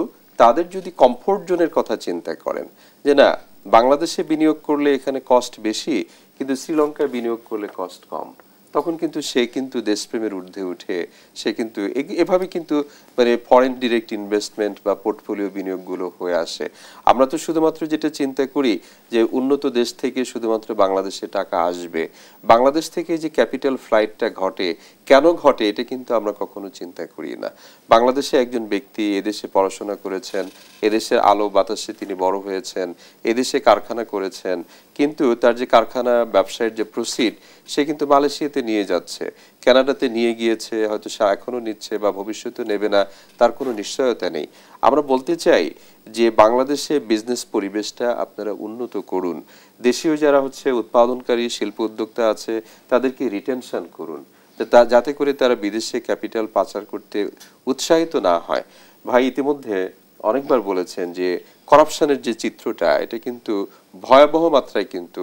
তাদের যদি কমফোর্ট জোনের কথা চিন্তা করেন যে না, বাংলাদেশে বিনিয়োগ করলে এখানে কস্ট বেশি কিন্তু শ্রীলঙ্কায় বিনিয়োগ করলে কস্ট কম, তখন কিন্তু সে কিন্তু দেশপ্রেমের ঊর্ধ্বে উঠে সে কিন্তু এভাবে কিন্তু মানে ফরেন ডিরেক্ট ইনভেস্টমেন্ট বা পোর্টফোলিও বিনিয়োগগুলো হয়ে আসে। আমরা তো শুধুমাত্র যেটা চিন্তা করি যে উন্নত দেশ থেকে শুধুমাত্র বাংলাদেশে টাকা আসবে, বাংলাদেশ থেকে যে ক্যাপিটাল ফ্লাইটটা ঘটে কেন ঘটে এটা কিন্তু আমরা কখনো চিন্তা করি না। বাংলাদেশে একজন ব্যক্তি এদেশে পড়াশোনা করেছেন, এদেশের আলো বাতাসে তিনি বড় হয়েছেন, এদেশে কারখানা করেছেন, কিন্তু তার যে কারখানা ব্যবসায়ের যে প্রসিড সে কিন্তু মালয়েশিয়াতে নিয়ে যাচ্ছে, কানাডাতে নিয়ে গিয়েছে, হয়তো সে এখনো নিচ্ছে বা ভবিষ্যতে নেবে না, তার কোনো নিশ্চয়তা নেই। আমরা বলতে চাই যে বাংলাদেশে বিজনেস পরিবেশটা আপনারা উন্নত করুন, দেশীয় যারা হচ্ছে উৎপাদনকারী শিল্প উদ্যোক্তা আছে তাদেরকে রিটেনশন করুন, যাতে করে তারা বিদেশে ক্যাপিটাল পাচার করতে উৎসাহিত না হয়। ভাই ইতিমধ্যে অনেকবার বলেছেন যে করাপশনের যে চিত্রটা এটা কিন্তু ভয়াবহ মাত্রায়, কিন্তু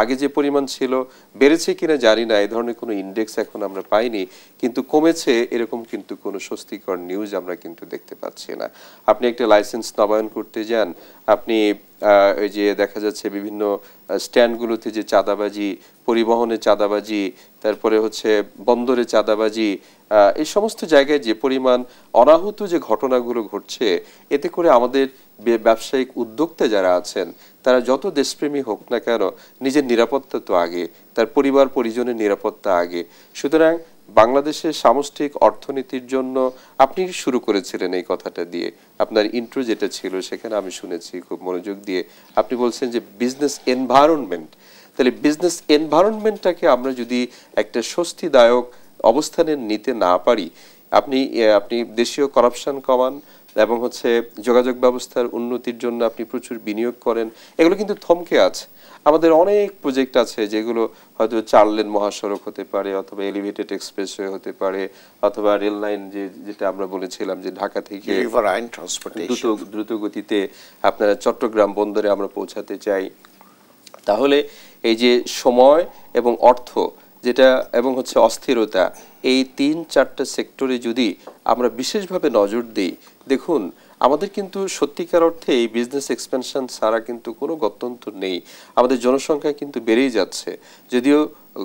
আগে যে পরিমাণ ছিল বেড়েছে কিনা জানি না, এই ধরনের কোনো ইন্ডেক্স এখন আমরা পাইনি, কিন্তু কমেছে এরকম কিন্তু কোনো স্বস্তিকর নিউজ আমরা কিন্তু দেখতে পাচ্ছি না। আপনি একটা লাইসেন্স নবায়ন করতে যান, আপনি ওই যে দেখা যাচ্ছে বিভিন্ন স্ট্যান্ডগুলোতে যে চাঁদাবাজি, পরিবহনে চাঁদাবাজি, তারপরে হচ্ছে বন্দরে চাঁদাবাজি, এই সমস্ত জায়গায় যে পরিমাণ অনাহুত যে ঘটনাগুলো ঘটছে, এতে করে আমাদের ব্যবসায়িক উদ্যোক্তা যারা আছেন তারা যত দেশপ্রেমী হোক না কেন নিজের নিরাপত্তা তো আগে, তার পরিবার পরিজনের নিরাপত্তা আগে। সুতরাং বাংলাদেশের সামষ্টিক অর্থনীতির জন্য আপনি শুরু করেছিলেন এই কথাটা দিয়ে, আপনার ইন্ট্রো যেটা ছিল সেখানে আমি শুনেছি খুব মনোযোগ দিয়ে, আপনি বলছেন যে বিজনেস এনভায়রনমেন্ট। তাহলে বিজনেস এনভায়রনমেন্টটাকে আমরা যদি একটা স্বস্তিদায়ক অবস্থানে নিতে না পারি, আপনি দেশীয় করাপশন কমান এবং হচ্ছে যোগাযোগ ব্যবস্থার উন্নতির জন্য আপনি প্রচুর বিনিয়োগ করেন, এগুলো কিন্তু থমকে আছে। আমাদের অনেক প্রজেক্ট আছে যেগুলো হয়তো 4 লেন মহাসড়ক হতে পারে, অথবা এলিভেটেড এক্সপ্রেসওয়ে হতে পারে, অথবা রেল লাইন যেটা আমরা বলেছিলাম যে ঢাকা থেকে দ্রুত গতিতে আপনারা চট্টগ্রাম বন্দরে আমরা পৌঁছাতে চাই। তাহলে এই যে সময় এবং অর্থ যেটা এবং হচ্ছে অস্থিরতা, এই 3-4টা সেক্টরে যদি আমরা বিশেষভাবে নজর দিই, দেখুন আমাদের কিন্তু সত্যিকার অর্থে এই বিজনেস এক্সপেনশন ছাড়া কিন্তু কোনো গত্যন্তর নেই। আমাদের জনসংখ্যা কিন্তু বেড়েই যাচ্ছে, যদিও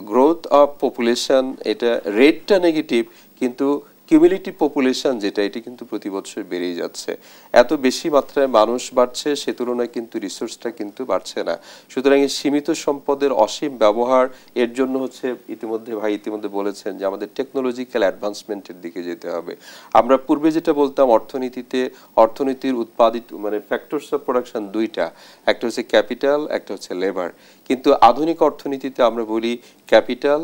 গ্রোথ অফ পপুলেশন এটা রেটটা নেগেটিভ, কিন্তু কিউমুলেটিভ পপুলেশন যেটা এটা কিন্তু প্রতি বছর বেড়েই যাচ্ছে। এত বেশি মাত্রায় মানুষ বাড়ছে, সে তুলনায় কিন্তু রিসোর্সটা কিন্তু বাড়ছে না। সুতরাং এই সীমিত সম্পদের অসীম ব্যবহার, এর জন্য হচ্ছে ইতিমধ্যে বলেছেন যে আমাদের টেকনোলজিক্যাল অ্যাডভান্সমেন্টের দিকে যেতে হবে। আমরা পূর্বে যেটা বলতাম অর্থনীতির উৎপাদিত মানে ফ্যাক্টরস অফ প্রোডাকশন দুইটা, একটা হচ্ছে ক্যাপিটাল, একটা হচ্ছে লেবার, কিন্তু আধুনিক অর্থনীতিতে আমরা বলি ক্যাপিটাল,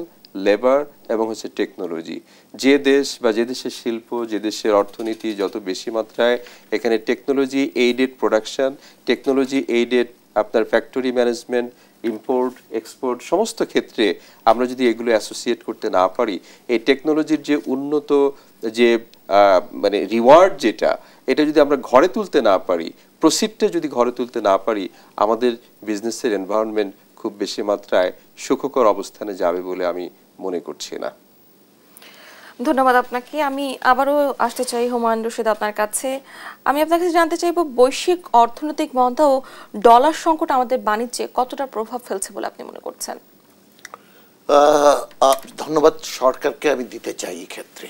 লেবার এবং হচ্ছে টেকনোলজি। যে দেশ বা যে দেশের শিল্প, যে দেশের অর্থনীতি যত বেশি মাত্রায় এখানে technology aided production, technology aided আপনার ফ্যাক্টরি ম্যানেজমেন্ট, ইম্পোর্ট এক্সপোর্ট, সমস্ত ক্ষেত্রে আমরা যদি এগুলো অ্যাসোসিয়েট করতে না পারি, এই টেকনোলজির যে উন্নত যে মানে রিওয়ার্ড যেটা, এটা যদি আমরা ঘরে তুলতে না পারি, প্রসিডটা যদি ঘরে তুলতে না পারি, আমাদের বিজনেসের এনভায়রনমেন্ট খুব বেশি মাত্রায় সুখকর অবস্থানে যাবে বলে আমি মনে করছি না। ধন্যবাদ আপনাকে। আমি আবারও আসতে চাই হুমায়ুন রশিদ আপনার কাছে। আমি আপনার কাছে জানতে চাইব বৈশ্বিক অর্থনৈতিক মন্দা ও ডলার সংকট আমাদের বাণিজ্যে কতটা প্রভাব ফেলছে বলে আপনি মনে করছেন? ধন্যবাদ সরকারকে আমি দিতে চাই। এই ক্ষেত্রে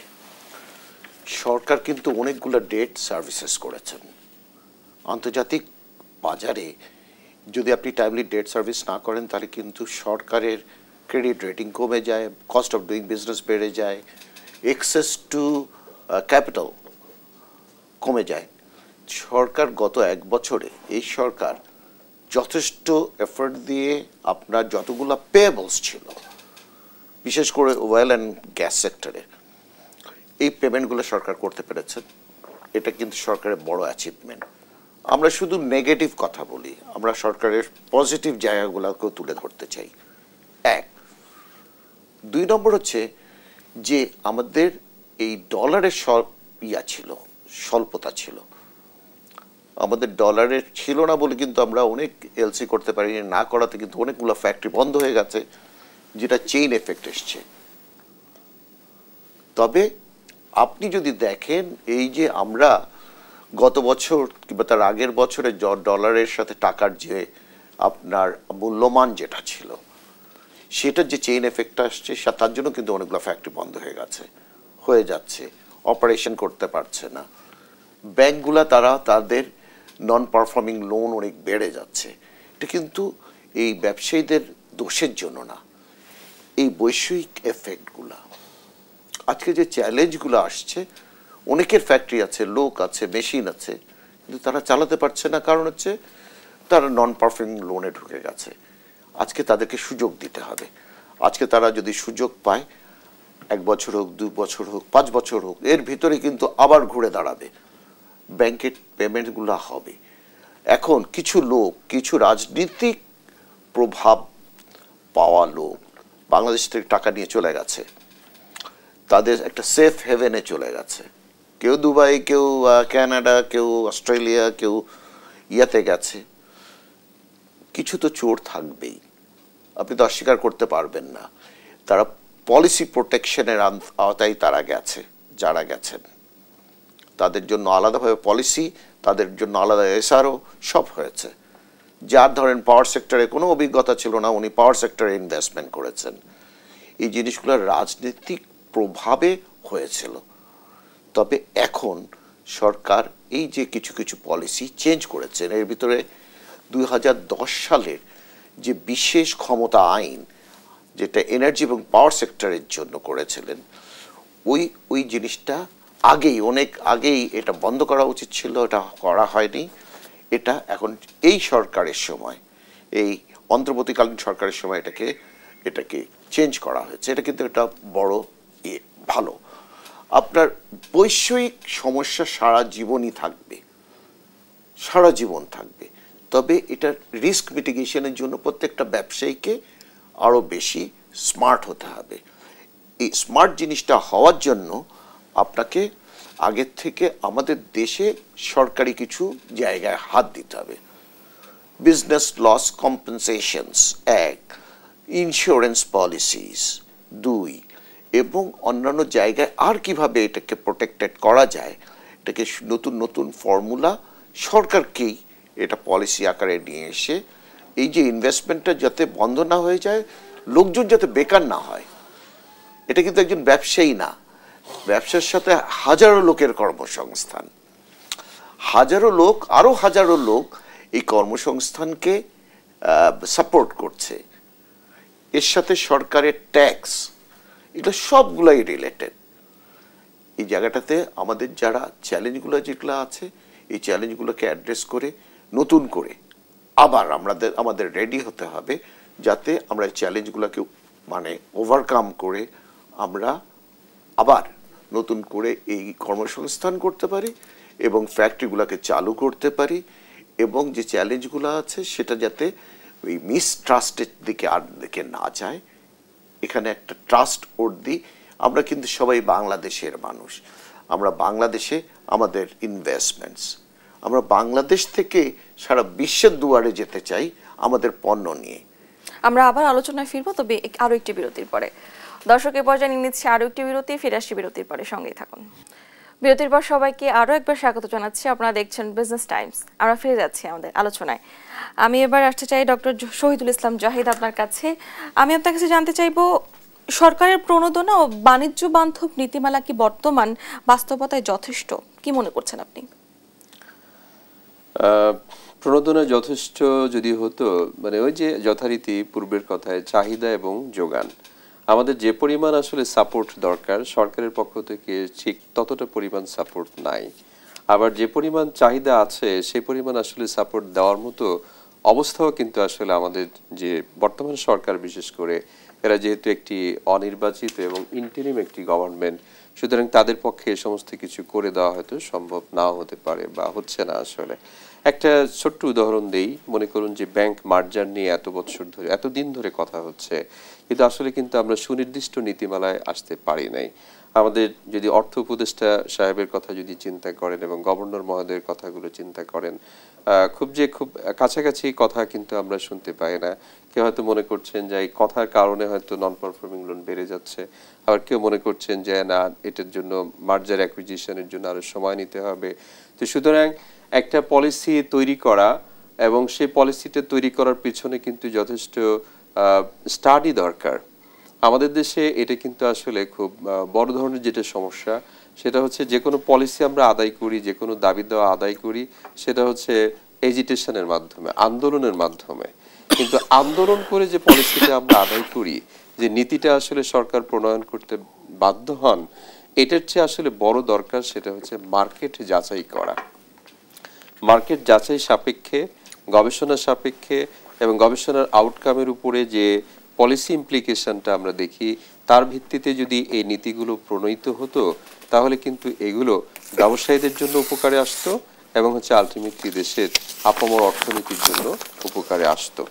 সরকার কিন্তু অনেকগুলো ডেট সার্ভিসেস করেছেন। আন্তর্জাতিক বাজারে যদি আপনি টাইমলি ডেট সার্ভিস না করেন তাহলে কিন্তু সরকারের ক্রেডিট রেটিং কমে যায়, কস্ট অফ ডুইং বিজনেস বেড়ে যায়, এক্সেস টু ক্যাপিটাল কমে যায়। সরকার গত 1 বছরে এই সরকার যথেষ্ট এফোর্ট দিয়ে আপনার যতগুলো পেয়েবলস ছিল, বিশেষ করে অয়েল অ্যান্ড গ্যাস সেক্টরে, এই পেমেন্টগুলো সরকার করতে পেরেছে। এটা কিন্তু সরকারের বড় অ্যাচিভমেন্ট। আমরা শুধু নেগেটিভ কথা বলি, আমরা সরকারের পজিটিভ জায়গাগুলোকেও তুলে ধরতে চাই। 1, 2 নম্বর হচ্ছে যে আমাদের এই ডলারের ছিল, স্বল্পতা ছিল। আমাদের ডলারের ছিল না বলে কিন্তু আমরা অনেক এলসি করতে পারি না, করাতে কিন্তু অনেকগুলো ফ্যাক্টরি বন্ধ হয়ে গেছে, যেটা চেইন এফেক্ট এসছে। তবে আপনি যদি দেখেন এই যে আমরা গত বছর কিংবা তার আগের বছরে ডলারের সাথে টাকার যে আপনার মূল্যমান যেটা ছিল, সেটার যে চেইন এফেক্টটা আসছে, তার জন্য কিন্তু অনেকগুলো ফ্যাক্টরি বন্ধ হয়ে যাচ্ছে, অপারেশন করতে পারছে না। ব্যাংকগুলা তাদের নন পারফর্মিং লোন অনেক বেড়ে যাচ্ছে। এটা কিন্তু এই ব্যবসায়ীদের দোষের জন্য না, এই বৈশ্বিক এফেক্টগুলা। আজকে যে চ্যালেঞ্জগুলো আসছে, অনেকের ফ্যাক্টরি আছে, লোক আছে, মেশিন আছে, কিন্তু তারা চালাতে পারছে না, কারণ হচ্ছে তারা নন পারফর্মিং লোনে ঢুকে গেছে। আজকে তাদেরকে সুযোগ দিতে হবে। আজকে তারা যদি সুযোগ পায়, 1 বছর হোক, 2 বছর হোক, 5 বছর হোক, এর ভিতরে কিন্তু আবার ঘুরে দাঁড়াবে, ব্যাংকের পেমেন্টগুলো হবে। এখন কিছু লোক, কিছু রাজনীতিক প্রভাব পাওয়া লোক বাংলাদেশ থেকে টাকা নিয়ে চলে গেছে, তাদের একটা সেফ হেভেনে চলে গেছে। কেউ দুবাই, কেউ কানাডা, কেউ অস্ট্রেলিয়া, কেউ ইয়াতে গেছে। কিছু তো চোর থাকবেই, আপনি তো অস্বীকার করতে পারবেন না। তারা পলিসি প্রোটেকশনের আওতায় তারা গেছে, যারা গেছেন তাদের জন্য আলাদাভাবে পলিসি, তাদের জন্য আলাদা এসআরও সব হয়েছে। যার ধরেন পাওয়ার সেক্টরে কোনো অভিজ্ঞতা ছিল না, উনি পাওয়ার সেক্টরে ইনভেস্টমেন্ট করেছেন। এই জিনিসগুলো রাজনৈতিক প্রভাবে হয়েছিল। তবে এখন সরকার এই যে কিছু কিছু পলিসি চেঞ্জ করেছেন, এর ভিতরে 2010 সালের যে বিশেষ ক্ষমতা আইন, যেটা এনার্জি এবং পাওয়ার সেক্টরের জন্য করেছিলেন, ওই জিনিসটা অনেক আগেই এটা বন্ধ করা উচিত ছিল, এটা করা হয়নি। এটা এখন এই সরকারের সময়, এই অন্তর্বর্তীকালীন সরকারের সময় এটাকে চেঞ্জ করা হয়েছে। এটা কিন্তু একটা বড় ভালো। আপনার বৈষয়িক সমস্যা সারা জীবনই থাকবে, সারা জীবন থাকবে। তবে এটার রিস্ক মিটিগেশনের জন্য প্রত্যেকটা ব্যবসায়ীকে আরও বেশি স্মার্ট হতে হবে। এই স্মার্ট জিনিসটা হওয়ার জন্য আপনাকে আগের থেকে আমাদের দেশে সরকারি কিছু জায়গায় হাত দিতে হবে। বিজনেস লস কম্পেনসেশনস 1, ইন্স্যুরেন্স পলিসিস 2, এবং অন্যান্য জায়গায় আর কিভাবে এটাকে প্রোটেক্টেড করা যায়, এটাকে নতুন নতুন ফর্মুলা সরকারকেই এটা পলিসি আকারে নিয়ে এসে এই যে ইনভেস্টমেন্টটা যাতে বন্ধ না হয়ে যায়, লোকজন যাতে বেকার না হয়। এটা কিন্তু একজন ব্যবসায়ী না, ব্যবসার সাথে হাজারো লোকের কর্মসংস্থান, হাজারো লোক এই কর্মসংস্থানকে সাপোর্ট করছে। এর সাথে সরকারের ট্যাক্স, এগুলো সবগুলাই রিলেটেড। এই জায়গাটাতে আমাদের যারা চ্যালেঞ্জগুলো যেগুলো আছে, এই চ্যালেঞ্জগুলোকে অ্যাড্রেস করে নতুন করে আবার আমাদের রেডি হতে হবে, যাতে আমরা এই চ্যালেঞ্জগুলোকে ওভারকাম করে আমরা আবার নতুন করে এই কর্মসংস্থান করতে পারি এবং ফ্যাক্টরিগুলোকে চালু করতে পারি, এবং যে চ্যালেঞ্জগুলো আছে সেটা যাতে ওই মিসট্রাস্টের দিকে না যায়। এখানে একটা ট্রাস্ট দিই। আমরা কিন্তু সবাই বাংলাদেশের মানুষ, আমরা বাংলাদেশে আমাদের ইনভেস্টমেন্টস, আমরা বাংলাদেশ থেকে সারা বিশ্বের দুয়ারে যেতে চাই আমাদের পণ্য নিয়ে। আমরা আবার আলোচনায় ফিরবো, তবে আরো একটি বিরতির পরে। দর্শক, এ পর্যায়ে নিয়ে নিচ্ছি আরো একটি বিরতি, ফিরে আসছি বিরতির পরে, সঙ্গেই থাকুন। বিরতির পর সবাইকে আরো একবার স্বাগত জানাচ্ছি। আপনারা দেখছেন বিজনেস টাইমস। আমরা ফিরে যাচ্ছি আমাদের আলোচনায়। আমি এবার আসতে চাই ডক্টর শহীদুল ইসলাম জাহিদ, আপনার কাছে। আমি আপনার কাছে জানতে চাইবো, সরকারের প্রণোদনা ও বাণিজ্য বান্ধব নীতিমালা কি বর্তমান বাস্তবতায় যথেষ্ট? কি মনে করছেন আপনি? প্রণোদনা যথেষ্ট যদি হতো, ওই যে যথারীতি পূর্বের কথায় চাহিদা এবং যোগান, আমাদের যে পরিমাণ আসলে সাপোর্ট দরকার সরকারের পক্ষ থেকে ঠিক ততটা পরিমাণ সাপোর্ট নাই। আবার যে পরিমাণ চাহিদা আছে সেই পরিমাণ আসলে সাপোর্ট দেওয়ার মতো অবস্থাও কিন্তু আসলে আমাদের যে বর্তমান সরকার বিশেষ করে এরা যেহেতু একটি অনির্বাচিত এবং ইন্টারিম একটি গভর্নমেন্ট, সুতরাং তাদের পক্ষে এই সমস্ত কিছু করে দেওয়া হয়তো সম্ভব নাও হতে পারে বা হচ্ছে না। আসলে একটা ছোট্ট উদাহরণ দেই, মনে করুন যে ব্যাংক মার্জার নিয়ে এতদিন ধরে কথা হচ্ছে, কিন্তু আসলে কিন্তু আমরা সুনির্দিষ্ট নীতিমালায় আসতে পারি নাই। আমাদের যদি অর্থ উপদেষ্টা সাহেবের কথা যদি চিন্তা করেন এবং গভর্নর মহোদয়ের কথাগুলো চিন্তা করেন, খুব কাছাকাছি কথা কিন্তু আমরা শুনতে পাই না। কেউ হয়তো মনে করছেন যে এই কথার কারণে হয়তো নন পারফর্মিং লোন বেড়ে যাচ্ছে, আবার কেউ মনে করছেন যে না, এটার জন্য মার্জার অ্যাকুইজিশনের জন্য আরো সময় নিতে হবে। তো সুতরাং একটা পলিসি তৈরি করা এবং সেই পলিসিটা তৈরি করার পিছনে কিন্তু যথেষ্ট স্টাডি দরকার। আমাদের দেশে এটা কিন্তু আসলে খুব বড় ধরনের যেটা সমস্যা, সেটা হচ্ছে যে কোনো পলিসি আমরা আদায় করি, যে কোনো দাবি দেওয়া আদায় করি, সেটা হচ্ছে এজিটেশনের মাধ্যমে, আন্দোলনের মাধ্যমে। কিন্তু আন্দোলন করে যে পলিসিটা আমরা আদায় করি, যে নীতিটা আসলে সরকার প্রণয়ন করতে বাধ্য হন, এটার চেয়ে আসলে বড় দরকার সেটা হচ্ছে মার্কেট যাচাই করা। মার্কেট যাচাই সাপেক্ষে, গবেষণা সাপেক্ষে এবং গবেষণার আউটকামের উপরে যে পলিসি ইমপ্লিকেশনটা আমরা দেখি, তার ভিত্তিতে যদি এই নীতিগুলো প্রণয়িত হতো, তাহলে কিন্তু এগুলো ব্যবসায়ীদের জন্য উপকারে আসতো এবং হচ্ছে আলটিমেটলি দেশের আপামর অর্থনীতির জন্য উপকারে আসতো।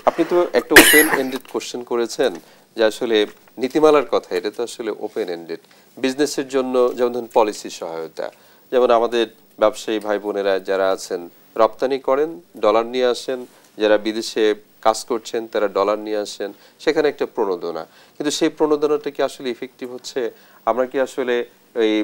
আপনি তো একটা ওপেন এন্ডেড কোশ্চেন করেছেন যে আসলে নীতিমালার কথা, এটা তো আসলে ওপেন এন্ডেড। বিজনেসের জন্য যেমন ধরুন পলিসি সহায়তা, যেমন আমাদের ব্যবসায়ী ভাই বোনেরা যারা আছেন রপ্তানি করেন, ডলার নিয়ে আসেন, যারা বিদেশে কাজ করছেন তারা ডলার নিয়ে আসেন, সেখানে একটা প্রণোদনা। কিন্তু সেই প্রণোদনাটা কি আসলে ইফেক্টিভ হচ্ছে? আমরা কি আসলে এই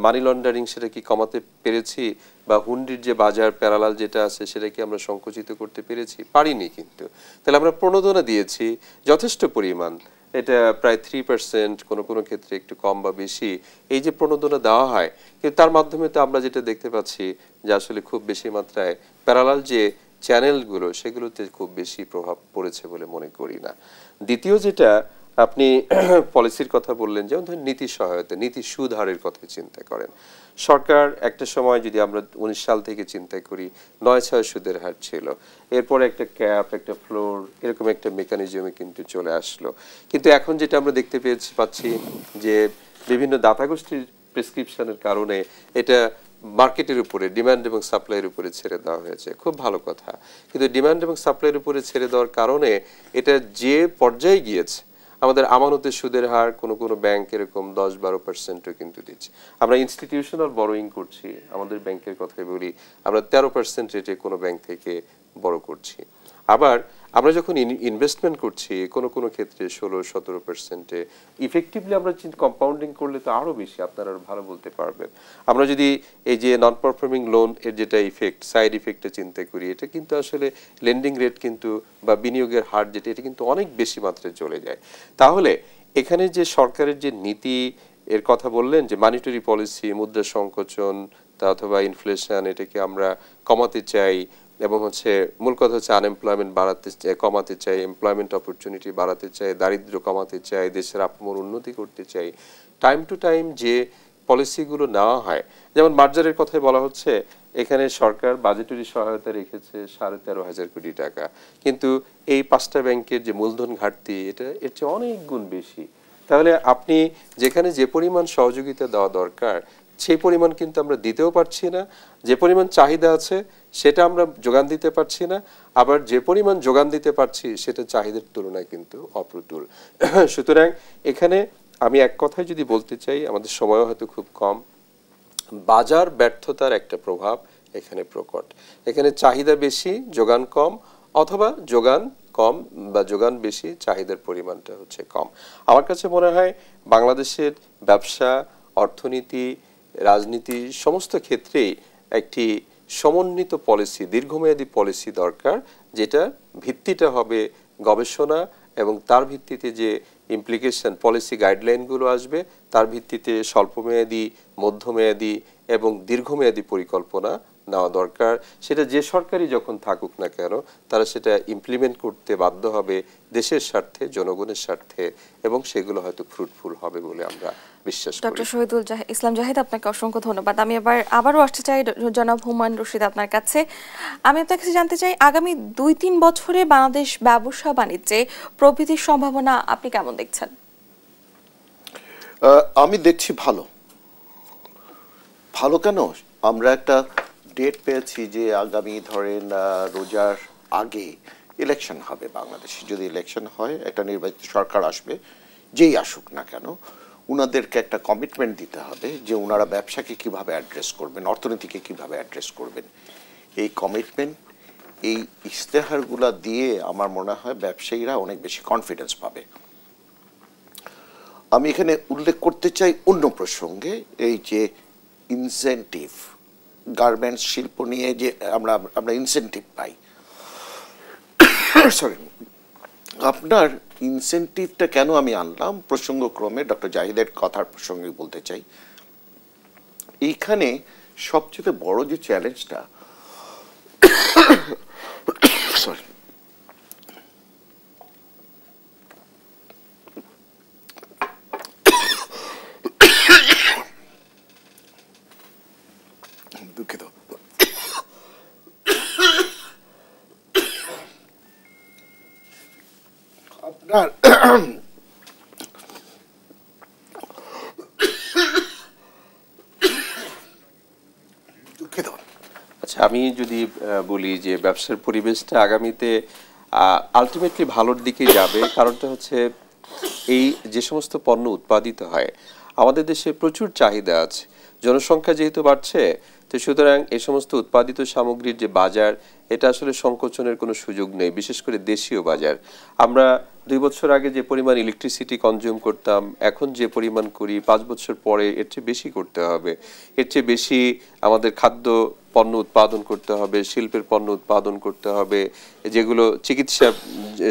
মানি লন্ডারিং সেটা কি কমাতে পেরেছি? বা হুন্ডির যে বাজার প্যারালাল যেটা আছে সেটা কি আমরা সংকুচিত করতে পেরেছি? পারিনি। কিন্তু তাহলে আমরা প্রণোদনা দিয়েছি যথেষ্ট পরিমাণ, এটা প্রায় 3%, কোনো কোনো ক্ষেত্রে একটু কম বা বেশি এই যে প্রণোদনা দেওয়া হয়, কিন্তু তার মাধ্যমে তো আমরা যেটা দেখতে পাচ্ছি যে আসলে খুব বেশি মাত্রায় প্যারালাল যে চ্যানেলগুলো সেগুলোতে খুব বেশি প্রভাব পড়েছে বলে মনে করি না। দ্বিতীয় যেটা আপনি পলিসির কথা বললেন, যেমন ধরুন নীতি সহায়তা, নীতি সুদ হারের কথা চিন্তা করেন। সরকার একটা সময় যদি আমরা 19 সাল থেকে চিন্তা করি 9-6 সুদের হার ছিল, এরপর একটা ক্যাপ, একটা ফ্লোর, এরকম একটা মেকানিজমে কিন্তু চলে আসলো। কিন্তু এখন যেটা আমরা দেখতে পাচ্ছি যে বিভিন্ন দাতা গোষ্ঠীর প্রেসক্রিপশনের কারণে এটা মার্কেটের উপরে, ডিমান্ড এবং সাপ্লাইয়ের উপরে ছেড়ে দেওয়া হয়েছে। খুব ভালো কথা, কিন্তু ডিমান্ড এবং সাপ্লাইয়ের উপরে ছেড়ে দেওয়ার কারণে এটা যে পর্যায়ে গিয়েছে, আমাদের আমানতের সুদের হার কোনো কোনো ব্যাংক এরকম 10-12%ও কিন্তু দিচ্ছে। আমরা ইনস্টিটিউশনাল বরোয়িং করছি, আমাদের ব্যাংকের কথাই বলি, আমরা 13% রেটে কোনো ব্যাংক থেকে বড় করছি। আবার আমরা যখন ইনভেস্টমেন্ট করছি কোনো কোনো ক্ষেত্রে 16-17%-এ, ইফেক্টিভলি আমরা কম্পাউন্ডিং করলে তো আরো বেশি, আপনারা ভালো বলতে পারবেন। আমরা যদি এই যে নন পারফর্মিং লোন এর যেটা ইফেক্ট, সাইড ইফেক্টে চিন্তা করি, এটা কিন্তু আসলে লেন্ডিং রেট কিন্তু বা বিনিয়োগের হার যেটা, এটা কিন্তু অনেক বেশি মাত্রায় চলে যায়। তাহলে এখানে যে সরকারের যে নীতি এর কথা বললেন, যে মানিটারি পলিসি, মুদ্রা সংকোচন অথবা ইনফ্লেশন, এটাকে আমরা কমাতে চাই এবং হচ্ছে মূল কথা হচ্ছে আনএমপ্লয়মেন্ট কমাতে চাই, এমপ্লয়মেন্ট অপরচুনিটি বাড়াতে চাই, দারিদ্র্য কমাতে চাই, দেশের আপামর উন্নতি করতে চাই। টাইম টু টাইম যে পলিসিগুলো নেওয়া হয়, যেমন মার্জারের কথাই বলা হচ্ছে, এখানে সরকার বাজেটারি সহায়তা রেখেছে 13,500 কোটি টাকা, কিন্তু এই 5টা ব্যাংকের যে মূলধন ঘাটতি, এটা এর চেয়ে অনেক গুণ বেশি। তাহলে আপনি যেখানে যে পরিমাণ সহযোগিতা দেওয়া দরকার সেই পরিমাণ কিন্তু আমরা দিতেও পারছি না, যে পরিমাণ চাহিদা আছে সেটা আমরা যোগান দিতে পারছি না, আবার যে পরিমাণ যোগান দিতে পারছি সেটা চাহিদার তুলনায় কিন্তু অপ্রতুল। সুতরাং এখানে আমি এক কথায় যদি বলতে চাই, আমাদের সময়ও হয়তো খুব কম, বাজার ব্যর্থতার একটা প্রভাব এখানে প্রকট। এখানে চাহিদা বেশি, যোগান কম, অথবা যোগান কম বা যোগান বেশি, চাহিদার পরিমাণটা হচ্ছে কম। আমার কাছে মনে হয় বাংলাদেশের ব্যবসা, অর্থনীতি, রাজনীতি সমস্ত ক্ষেত্রেই একটি সমন্বিত পলিসি, দীর্ঘমেয়াদী পলিসি দরকার, যেটা ভিত্তিটা হবে গবেষণা এবং তার ভিত্তিতে যে ইমপ্লিকেশন, পলিসি গাইডলাইনগুলো আসবে তার ভিত্তিতে স্বল্পমেয়াদী, মধ্যমেয়াদী এবং দীর্ঘমেয়াদী পরিকল্পনা নেওয়া দরকার। সেটা যে সরকারই যখন থাকুক না কেন তারা সেটা ইমপ্লিমেন্ট করতে বাধ্য হবে দেশের স্বার্থে, জনগণের স্বার্থে, এবং সেগুলো হয়তো ফ্রুটফুল হবে বলে আমরা বিশ্বাস করি। ডক্টর শহীদুল ইসলাম জাহিদ, আপনাকে অসংখ্য ধন্যবাদ। আমি আবারও আসতে চাই জনাব হুমায়ুন রশিদ আপনার কাছে। আমি আপনার কাছে জানতে চাই, আগামী 2-3 বছরে বাংলাদেশ ব্যবসা বাণিজ্যে প্রবৃদ্ধির সম্ভাবনা আপনি কেমন দেখছেন? আমি দেখছি ভালো। ভালো কেন? আমরা একটা ডেট পেয়েছি যে আগামী ধরেন রোজার আগে ইলেকশন হবে বাংলাদেশে। যদি ইলেকশন হয়, একটা নির্বাচিত সরকার আসবে, যেই আসুক না কেন, উনাদেরকে একটা কমিটমেন্ট দিতে হবে যে ওনারা ব্যবসাকে কিভাবে অ্যাড্রেস করবেন, অর্থনীতিকে কিভাবে অ্যাড্রেস করবেন। এই কমিটমেন্ট, এই ইশতেহারগুলা দিয়ে আমার মনে হয় ব্যবসায়ীরা অনেক বেশি কনফিডেন্স পাবে। আমি এখানে উল্লেখ করতে চাই অন্য প্রসঙ্গে, এই যে ইনসেন্টিভ, গার্মেন্টস শিল্প নিয়ে যে আমরা ইনসেন্টিভ পাই, সরি, আপনার ইনসেন্টিভটা কেন আমি আনলাম প্রসঙ্গক্রমে ডক্টর জাহিদের কথার প্রসঙ্গে বলতে চাই। এইখানে সবচেয়ে বড় যে চ্যালেঞ্জটা, সরি, দুঃখিত, আপনার দুঃখিত। আচ্ছা, আমি যদি বলি যে ব্যবসার পরিবেশটা আগামীতে আলটিমেটলি ভালোর দিকে যাবে। কারণটা হচ্ছে এই যে সমস্ত পণ্য উৎপাদিত হয়, আমাদের দেশে প্রচুর চাহিদা আছে। জনসংখ্যা যেহেতু বাড়ছে, তো সুতরাং এই সমস্ত উৎপাদিত সামগ্রীর যে বাজার, এটা আসলে সংকোচনের কোনো সুযোগ নেই, বিশেষ করে দেশীয় বাজার। আমরা 2 বছর আগে যে পরিমাণ ইলেকট্রিসিটি কনজিউম করতাম, এখন যে পরিমাণ করি 5 বছর পরে এর চেয়ে বেশি করতে হবে। এর চেয়ে বেশি আমাদের খাদ্য পণ্য উৎপাদন করতে হবে, শিল্পের পণ্য উৎপাদন করতে হবে, যেগুলো চিকিৎসা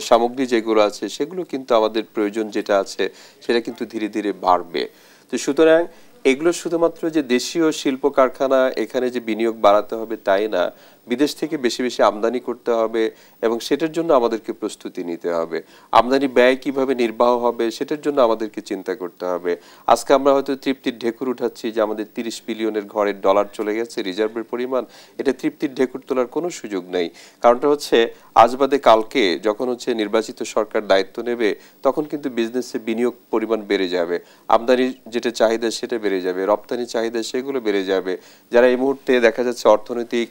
সামগ্রী যেগুলো আছে সেগুলো কিন্তু আমাদের প্রয়োজন যেটা আছে সেটা কিন্তু ধীরে ধীরে বাড়বে। তো সুতরাং এগুলো শুধুমাত্র যে দেশীয় শিল্প কারখানা এখানে যে বিনিয়োগ বাড়াতে হবে তাই না, বিদেশ থেকে বেশি বেশি আমদানি করতে হবে এবং সেটার জন্য আমাদেরকে প্রস্তুতি নিতে হবে। আমদানি ব্যয় কিভাবে নির্বাহ হবে সেটার জন্য আমাদেরকে চিন্তা করতে হবে। আজকে আমরা হয়তো তৃপ্তির ঢেকুর উঠাচ্ছি যে আমাদের 30 বিলিয়নের ঘরের ডলার চলে গেছে রিজার্ভের পরিমাণ, এটা তৃপ্তির ঢেকুর তোলার কোনো সুযোগ নেই। কারণটা হচ্ছে আজ বাদে কালকে যখন হচ্ছে নির্বাচিত সরকার দায়িত্ব নেবে, তখন কিন্তু বিজনেসে বিনিয়োগ পরিমাণ বেড়ে যাবে, আমদানির যেটা চাহিদা সেটা বেড়ে যাবে, রপ্তানি চাহিদা সেগুলো বেড়ে যাবে। যারা এই মুহূর্তে দেখা যাচ্ছে অর্থনৈতিক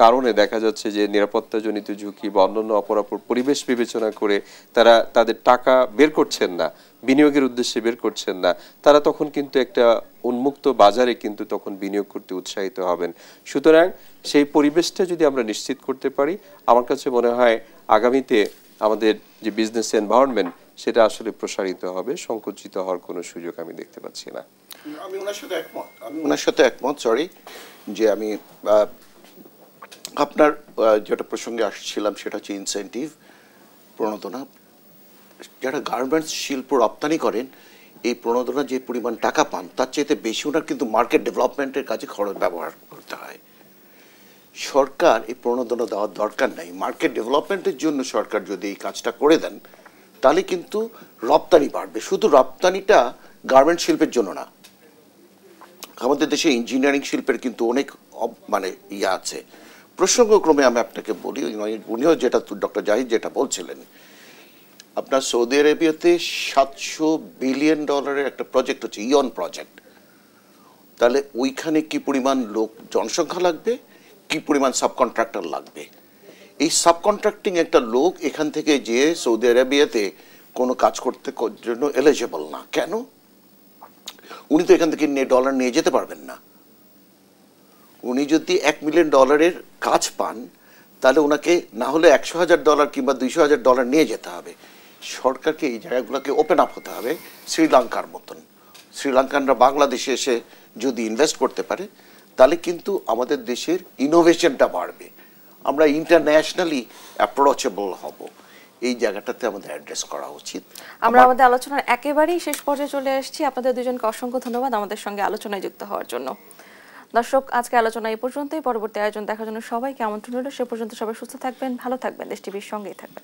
কারণে দেখা যাচ্ছে যে নিরাপত্তাজনিত ঝুঁকি বা অন্যান্য অপরাপর পরিবেশ বিবেচনা করে তারা তাদের টাকা বের করছেন না, বিনিয়োগের উদ্দেশ্যে বের করছেন না, তারা তখন কিন্তু একটা উন্মুক্ত বাজারে কিন্তু তখন বিনিয়োগ করতে উৎসাহিত হবেন। সুতরাং সেই পরিবেশটা যদি আমরা নিশ্চিত করতে পারি, আমার কাছে মনে হয় আগামীতে আমাদের যে বিজনেস এনভায়রনমেন্ট সেটা আসলে প্রসারিত হবে, সংকুচিত হওয়ার কোনো সুযোগ আমি দেখতে পাচ্ছি না। আমি ওনার সাথে একমত, সরি, যে আমি আপনার যেটা প্রসঙ্গে আসছিলাম সেটা হচ্ছে ইনসেন্টিভ, প্রণোদনা। যারা গার্মেন্টস শিল্প রপ্তানি করেন, এই প্রণোদনা যে পরিমাণ টাকা পান তার চাইতে বেশি ওনার কিন্তু মার্কেট ডেভেলপমেন্টের কাজে খরচ ব্যবহার করতে হয়। সরকার এই প্রণোদনা দেওয়ার দরকার নাই। মার্কেট ডেভেলপমেন্টের জন্য সরকার যদি এই কাজটা করে দেন তাহলে কিন্তু রপ্তানি বাড়বে। শুধু রপ্তানিটা গার্মেন্ট শিল্পের জন্য না, আমাদের দেশে ইঞ্জিনিয়ারিং শিল্পের কিন্তু অনেক মানে ইয়ে আছে। প্রসঙ্গক্রমে আমি আপনাকে বলি, উনিও যেটা ডক্টর জাহিদ যেটা বলছিলেন, আপনার সৌদি আরবিয়াতে $700 বিলিয়ন একটা প্রজেক্ট হচ্ছে, ইয়ন প্রজেক্ট। তাহলে ওইখানে কি পরিমাণ লোক জনসংখ্যা লাগবে, কি পরিমাণ সাবকন্ট্রাক্টর লাগবে। এই সাবকন্ট্রাক্টিং একটা লোক এখান থেকে যে সৌদি আরবিয়াতে কোনো কাজ করতে জন্য এলিজিবল না। কেন? উনি তো এখান থেকে ডলার নিয়ে যেতে পারবেন না। উনি যদি $1 মিলিয়ন কাজ পান তাহলে ওনাকে না হলে $100,000 কিংবা $200,000 নিয়ে যেতে হবে। সরকারকে এই জায়গাগুলোকে ওপেন আপ হতে হবে, শ্রীলঙ্কার মতন। শ্রীলঙ্কানরা বাংলাদেশে এসে যদি ইনভেস্ট করতে পারে তাহলে কিন্তু আমাদের দেশের ইনোভেশনটা বাড়বে, আমরা ইন্টারন্যাশনালি অ্যাপ্রোচেবল হব। এই জায়গাটাতে আমাদের অ্যাড্রেস করা উচিত। আমরা আমাদের আলোচনার একেবারেই শেষ পর্যায়ে চলে আসছি। আপনাদের দুজনকে অসংখ্য ধন্যবাদ আমাদের সঙ্গে আলোচনায় যুক্ত হওয়ার জন্য। দর্শক, আজকে আলোচনা এই পর্যন্তই। পরবর্তী আয়োজন দেখার জন্য সবাইকে আমন্ত্রণ রইল। সে পর্যন্ত সবাই সুস্থ থাকবেন, ভালো থাকবেন, দেশ টিভির সঙ্গেই থাকবেন।